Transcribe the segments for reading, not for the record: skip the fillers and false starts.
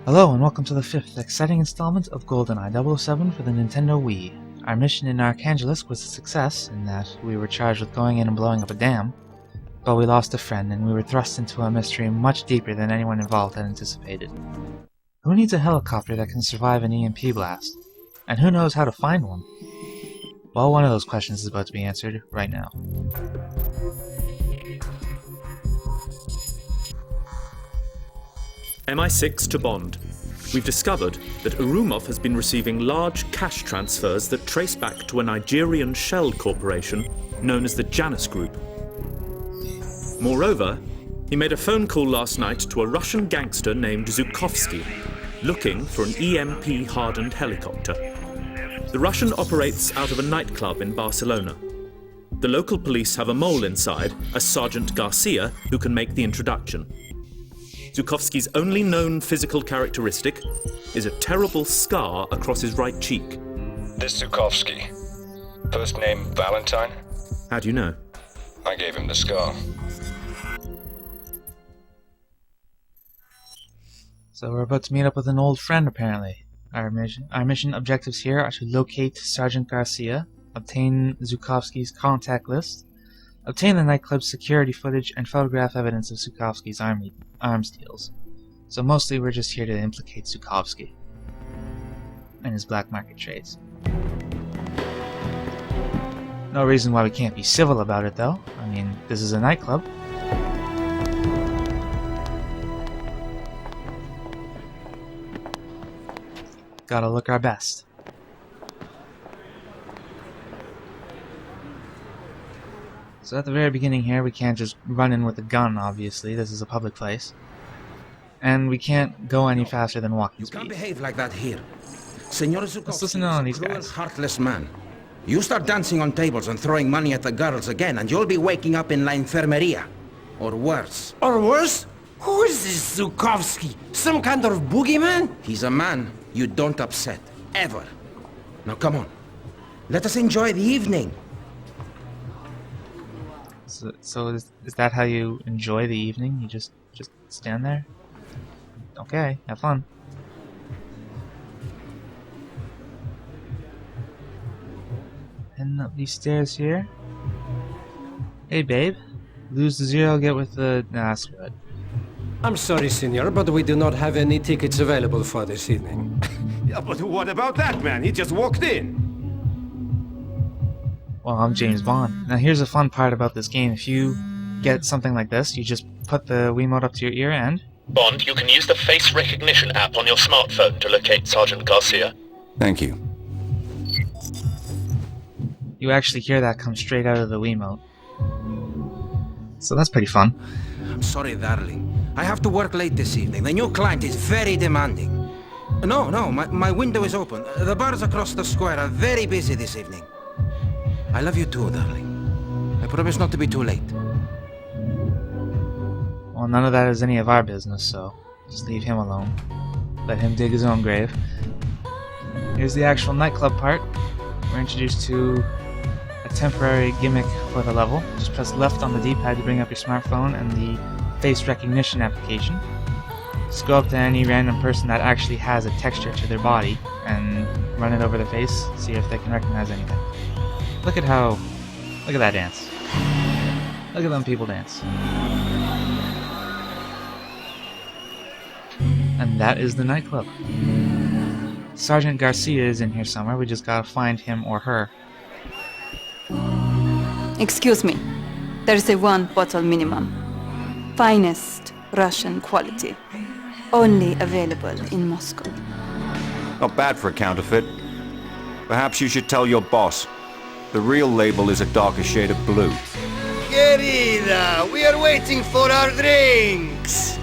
Hello and welcome to the 5th exciting installment of GoldenEye 007 for the Nintendo Wii. Our mission in Archangelisk was a success in that we were charged with going in and blowing up a dam, but we lost a friend and we were thrust into a mystery much deeper than anyone involved had anticipated. Who needs a helicopter that can survive an EMP blast? And who knows how to find one? Well, one of those questions is about to be answered right now. MI6 to Bond. We've discovered that Urumov has been receiving large cash transfers that trace back to a Nigerian shell corporation known as the Janus Group. Moreover, he made a phone call last night to a Russian gangster named Zhukovsky, looking for an EMP-hardened helicopter. The Russian operates out of a nightclub in Barcelona. The local police have a mole inside, a Sergeant Garcia, who can make the introduction. Zhukovsky's only known physical characteristic is a terrible scar across his right cheek. This Zhukovsky. First name Valentine? How do you know? I gave him the scar. So we're about to meet up with an old friend, apparently. Our mission objectives here are to locate Sergeant Garcia, obtain Zhukovsky's contact list, obtain the nightclub's security footage, and photograph evidence of Zhukovsky's arms deals. So mostly we're just here to implicate Zhukovsky and his black market trades. No reason why we can't be civil about it, though. I mean, this is a nightclub. Gotta look our best. So at the very beginning here, we can't just run in with a gun, obviously. This is a public place. And we can't go any faster than walking speed. You can't behave like that here. Senor Zhukovsky Let's listen on these is a cruel, guys. heartless man. You start dancing on tables and throwing money at the girls again, and you'll be waking up in La Enfermeria. Or worse. Or worse? Who is this Zhukovsky? Some kind of boogeyman? He's a man you don't upset. Ever. Now come on. Let us enjoy the evening. So is that how you enjoy the evening? You just stand there? Okay, have fun. Heading up these stairs here. Hey babe, lose the zero, get with the... Nah, screw it. I'm sorry, senor, but we do not have any tickets available for this evening. Yeah, but what about that man? He just walked in. Well, I'm James Bond. Now here's the fun part about this game. If you get something like this, you just put the Wiimote up to your ear and... Bond, you can use the face recognition app on your smartphone to locate Sergeant Garcia. Thank you. You actually hear that come straight out of the Wiimote. So that's pretty fun. I'm sorry, darling. I have to work late this evening. The new client is very demanding. No, my window is open. The bars across the square are very busy this evening. I love you too, darling. I promise not to be too late. Well, none of that is any of our business, so just leave him alone. Let him dig his own grave. Here's the actual nightclub part. We're introduced to a temporary gimmick for the level. Just press left on the D-pad to bring up your smartphone and the face recognition application. Just go up to any random person that actually has a texture to their body and run it over their face, see if they can recognize anything. Look at that dance. Look at them people dance. And that is the nightclub. Sergeant Garcia is in here somewhere, we just gotta find him or her. Excuse me, there's a one bottle minimum. Finest Russian quality. Only available in Moscow. Not bad for a counterfeit. Perhaps you should tell your boss. The real label is a darker shade of blue. Querida, we are waiting for our drinks.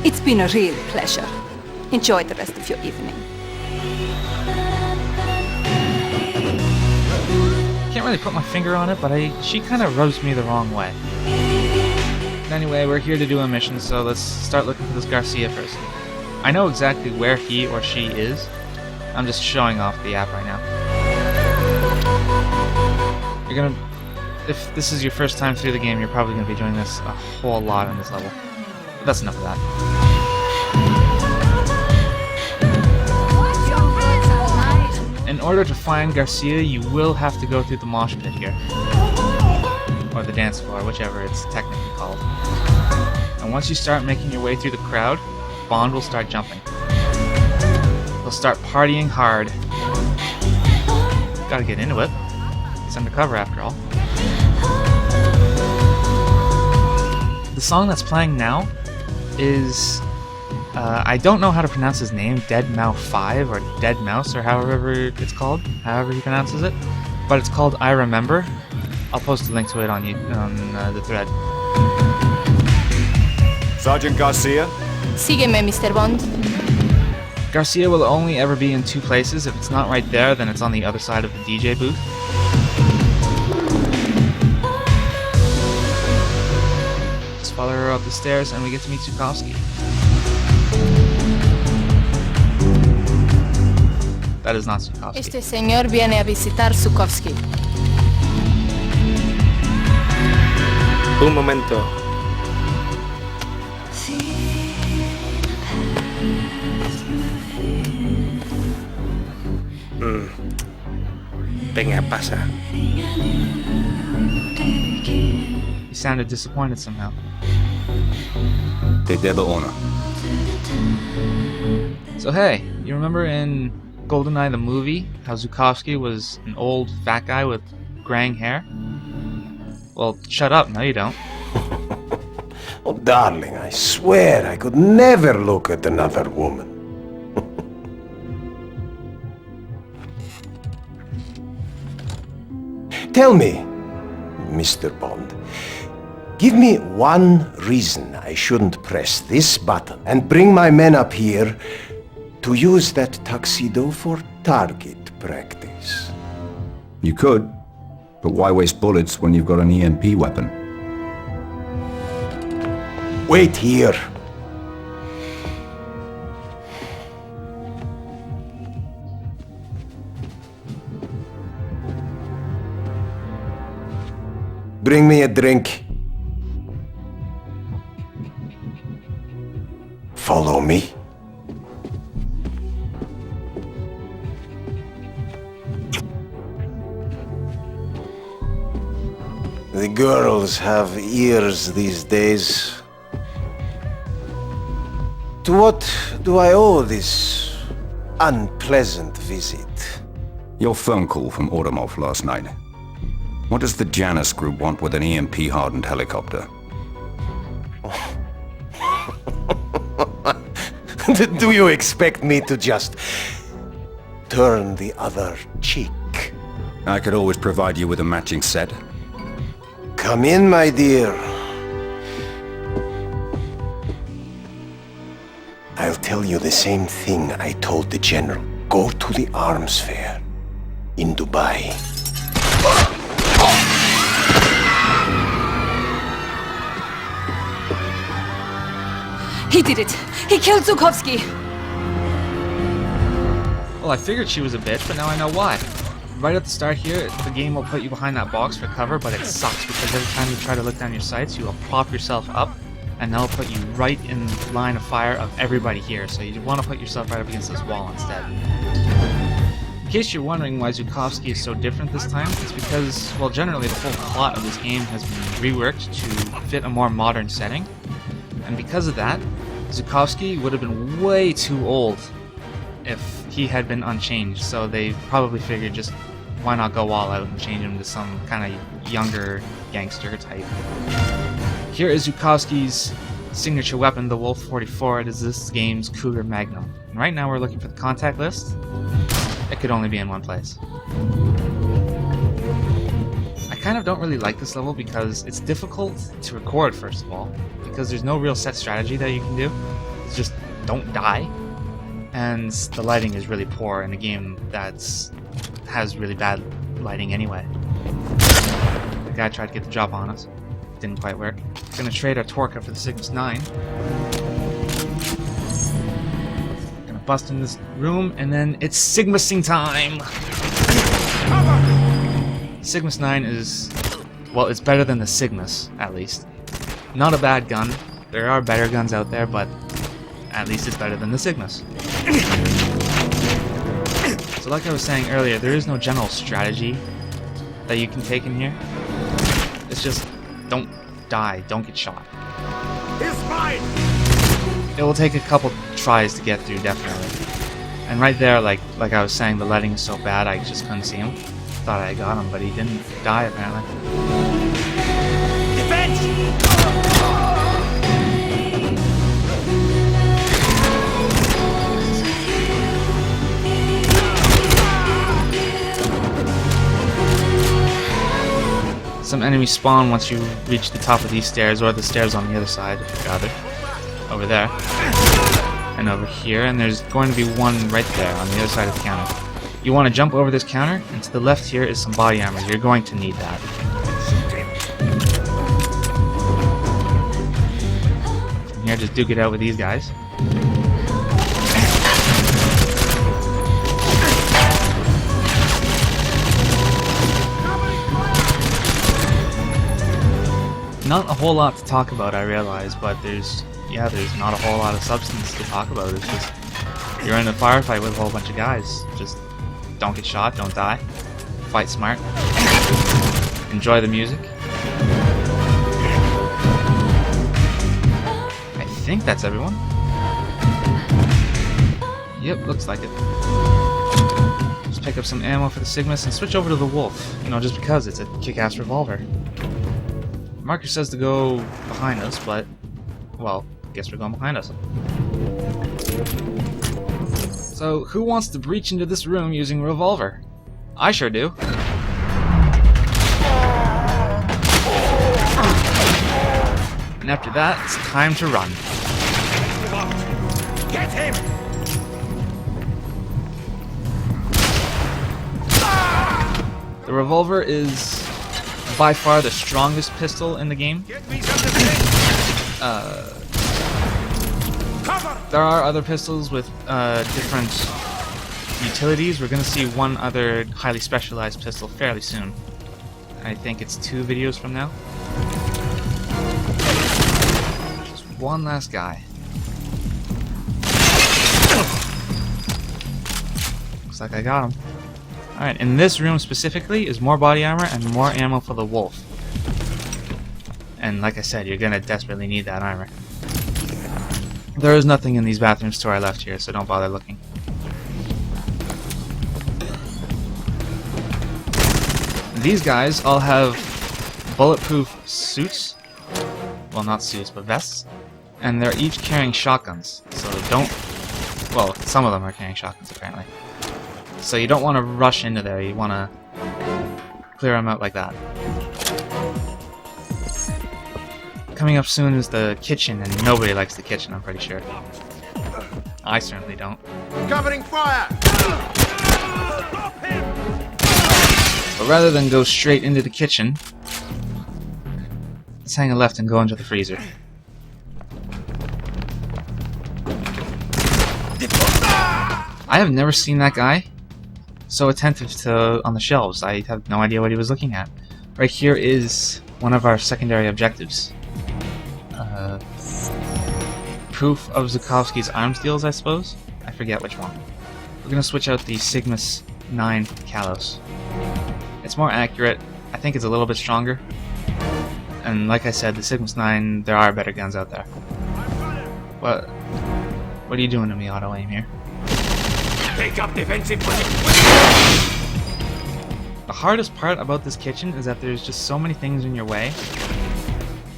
It's been a real pleasure. Enjoy the rest of your evening. Can't really put my finger on it, but she kind of rubs me the wrong way. Anyway, we're here to do a mission, so let's start looking for this Garcia first. I know exactly where he or she is. I'm just showing off the app right now. If this is your first time through the game, you're probably going to be doing this a whole lot on this level. that's enough of that. In order to find Garcia, you will have to go through the mosh pit here. Or the dance floor, whichever it's technically called. And once you start making your way through the crowd, Bond will start jumping. He'll start partying hard. Gotta get into it. He's undercover after all. The song that's playing now is... I don't know how to pronounce his name, Dead Mouse 5 or Dead Mouse or however it's called, however he pronounces it. But it's called I Remember. I'll post a link to it on the thread. Sergeant Garcia? Sígueme, Mr. Bond. Garcia will only ever be in two places. If it's not right there, then it's on the other side of the DJ booth. Just follow her up the stairs and we get to meet Zhukovsky. That is not Zhukovsky. Este señor viene a visitar Zhukovsky. Un momento. Venga, pasa. He sounded disappointed somehow. Te debo honor. So hey, you remember in GoldenEye the movie how Zhukovsky was an old fat guy with graying hair? Well, shut up, no you don't. Oh, darling, I swear I could never look at another woman. Tell me, Mr. Bond, give me one reason I shouldn't press this button and bring my men up here to use that tuxedo for target practice. You could, but why waste bullets when you've got an EMP weapon? Wait here. Bring me a drink. Follow me. The girls have ears these days. To what do I owe this unpleasant visit? Your phone call from Automov last night. What does the Janus group want with an EMP-hardened helicopter? Do you expect me to just turn the other cheek? I could always provide you with a matching set. Come in, my dear. I'll tell you the same thing I told the general. Go to the arms fair in Dubai. He did it! He killed Zhukovsky! Well, I figured she was a bitch, but now I know why. Right at the start here, the game will put you behind that box for cover, but it sucks because every time you try to look down your sights, you will prop yourself up, and that'll put you right in line of fire of everybody here, so you want to put yourself right up against this wall instead. In case you're wondering why Zhukovsky is so different this time, it's because, well, generally the whole plot of this game has been reworked to fit a more modern setting, and because of that, Zhukovsky would have been way too old if he had been unchanged, so they probably figured just why not go all out and change him to some kind of younger gangster type. Here is Zhukovsky's signature weapon, the Wolf 44. It is this game's Cougar Magnum. And right now we're looking for the contact list. It could only be in one place. I kind of don't really like this level because it's difficult to record, first of all, because there's no real set strategy that you can do. It's just don't die. And the lighting is really poor in a game that has really bad lighting anyway. The guy tried to get the job on us. Didn't quite work. Gonna trade our Torca for the Cygnus 9. Gonna bust in this room, and then it's Sigma-sing time! Cygnus 9 is, well, it's better than the Cygnus, at least. Not a bad gun. There are better guns out there, but at least it's better than the Sigmas. So like I was saying earlier, there is no general strategy that you can take in here. It's just don't die, don't get shot. He's mine! It will take a couple tries to get through, definitely. And right there, like I was saying, the lighting is so bad I just couldn't see him. Thought I got him, but he didn't die apparently. Defense! Some enemies spawn once you reach the top of these stairs, or the stairs on the other side, rather. Over there. And over here, and there's going to be one right there on the other side of the counter. You want to jump over this counter, and to the left here is some body armor. You're going to need that. From here, just duke it out with these guys. Not a whole lot to talk about, I realize, but there's not a whole lot of substance to talk about. It's just, you're in a firefight with a whole bunch of guys. Just don't get shot, don't die. Fight smart. Enjoy the music. I think that's everyone. Yep, looks like it. Just pick up some ammo for the Sigmas and switch over to the Wolf. You know, just because it's a kick-ass revolver. Marker says to go behind us, but, well, guess we're going behind us. So, who wants to breach into this room using a revolver? I sure do. And after that, it's time to run. Get him! The revolver is by far the strongest pistol in the game. There are other pistols with different utilities. We're going to see one other highly specialized pistol fairly soon. I think it's 2 videos from now. Just one last guy. Looks like I got him. Alright, in this room specifically is more body armor and more ammo for the Wolf. And like I said, you're going to desperately need that armor. There is nothing in these bathrooms to our left here, so don't bother looking. These guys all have bulletproof suits. Well, not suits, but vests. And they're each carrying shotguns, so don't... Well, some of them are carrying shotguns, apparently. So you don't want to rush into there, you want to clear them out like that. Coming up soon is the kitchen, and nobody likes the kitchen, I'm pretty sure. I certainly don't. Covering fire! But rather than go straight into the kitchen, let's hang a left and go into the freezer. I have never seen that guy so attentive to on the shelves. I have no idea what he was looking at. Right here is one of our secondary objectives. Proof of Zhukovsky's arms deals, I suppose? I forget which one. We're gonna switch out the Sigmas 9 Kalos. It's more accurate. I think it's a little bit stronger. And like I said, the Sigmas 9, there are better guns out there. What are you doing to me, auto aim here? Take up defensive position. The hardest part about this kitchen is that there's just so many things in your way.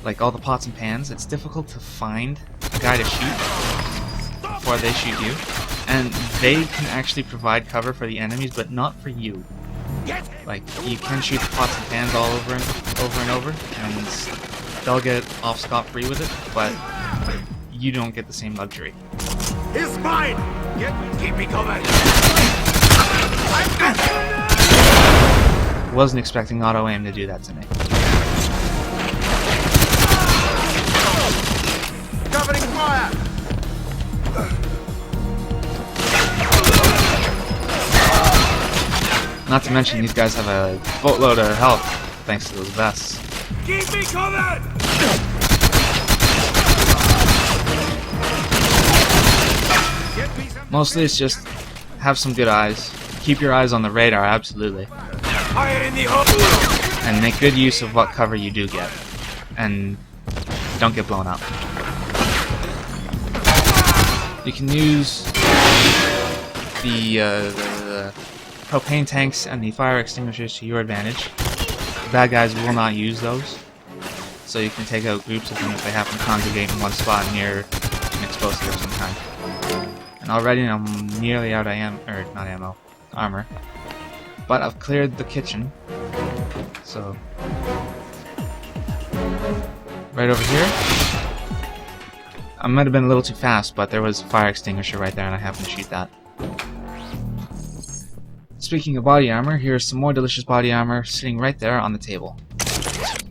Like all the pots and pans, it's difficult to find a guy to shoot before they shoot you. And they can actually provide cover for the enemies, but not for you. Like, you can shoot the pots and pans all over and over, and they'll get off scot-free with it, but you don't get the same luxury. He's mine! Keep me covered! Wasn't expecting auto aim to do that to me. Covering fire! Not to mention these guys have a boatload of health thanks to those vests. Keep me covered! Mostly it's just have some good eyes. Keep your eyes on the radar, absolutely. Fire in the hole! And make good use of what cover you do get. And don't get blown up. You can use the propane tanks and the fire extinguishers to your advantage. The bad guys will not use those. So you can take out groups of them if they happen to congregate in one spot near an explosive of some kind. And already I'm nearly out of armor. But I've cleared the kitchen. So right over here. I might have been a little too fast, but there was a fire extinguisher right there and I happened to shoot that. Speaking of body armor, here's some more delicious body armor sitting right there on the table.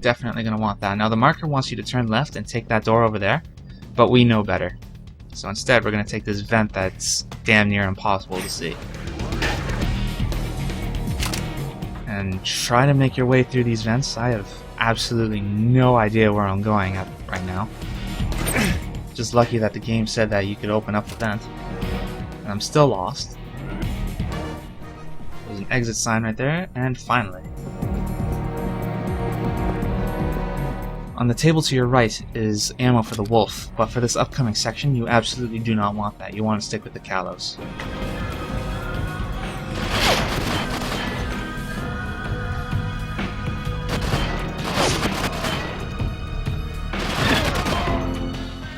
Definitely going to want that. Now the marker wants you to turn left and take that door over there, but we know better. So instead we're going to take this vent that's damn near impossible to see. And try to make your way through these vents. I have absolutely no idea where I'm going at right now. Just lucky that the game said that you could open up the vent. And I'm still lost. There's an exit sign right there, and finally. On the table to your right is ammo for the wolf, but for this upcoming section you absolutely do not want that. You want to stick with the Kalos.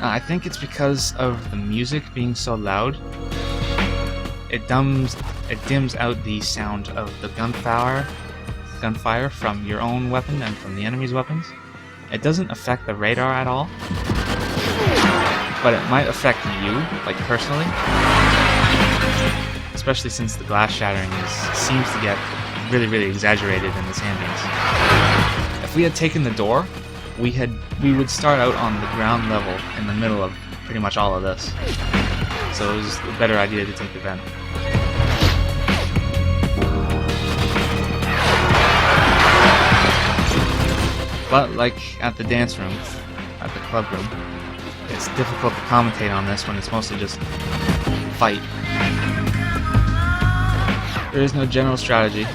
I think it's because of the music being so loud. It dims out the sound of the gunfire from your own weapon and from the enemy's weapons. It doesn't affect the radar at all, but it might affect you, like personally, especially since the glass shattering seems to get really, really exaggerated in this ambience. If we had taken the door, we would start out on the ground level in the middle of pretty much all of this. So it was a better idea to take the vent. But like at the dance room, at the club room, it's difficult to commentate on this when it's mostly just fight. There is no general strategy.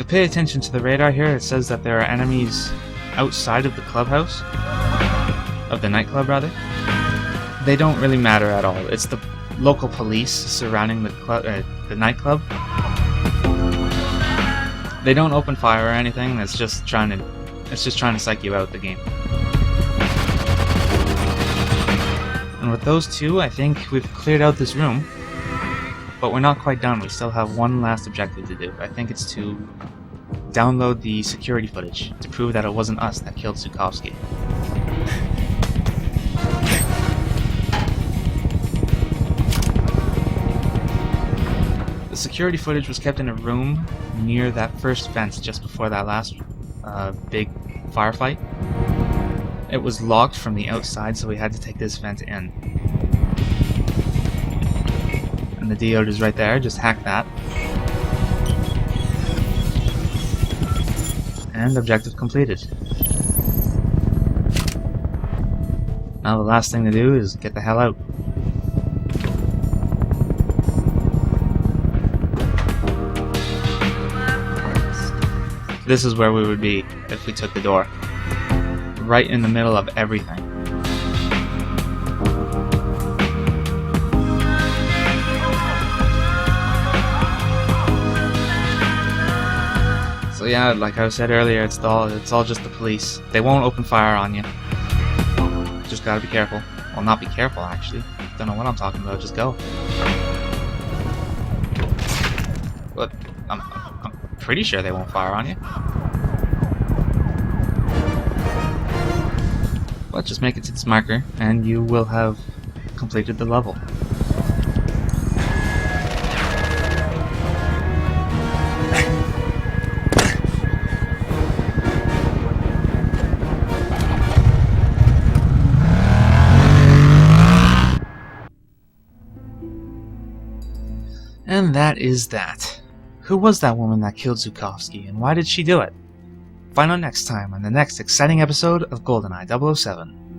Pay attention to the radar here. It says that there are enemies outside of the clubhouse, of the nightclub rather. They don't really matter at all. It's the local police surrounding the nightclub. They don't open fire or anything. It's just trying to psych you out the game. And with those two, I think we've cleared out this room. But we're not quite done. We still have one last objective to do. I think it's to download the security footage to prove that it wasn't us that killed Zhukovsky. The security footage was kept in a room near that first vent just before that last big firefight. It was locked from the outside, so we had to take this vent in. And the deode is right there, just hack that. And objective completed. Now the last thing to do is get the hell out. This is where we would be if we took the door. Right in the middle of everything. So yeah, like I said earlier, it's all just the police. They won't open fire on you. Just gotta be careful. Well, not be careful actually. Don't know what I'm talking about. Just go. But I'm pretty sure they won't fire on you. But just make it to this marker, and you will have completed the level. And that is that. Who was that woman that killed Zhukovsky, and why did she do it? Find out next time on the next exciting episode of GoldenEye 007.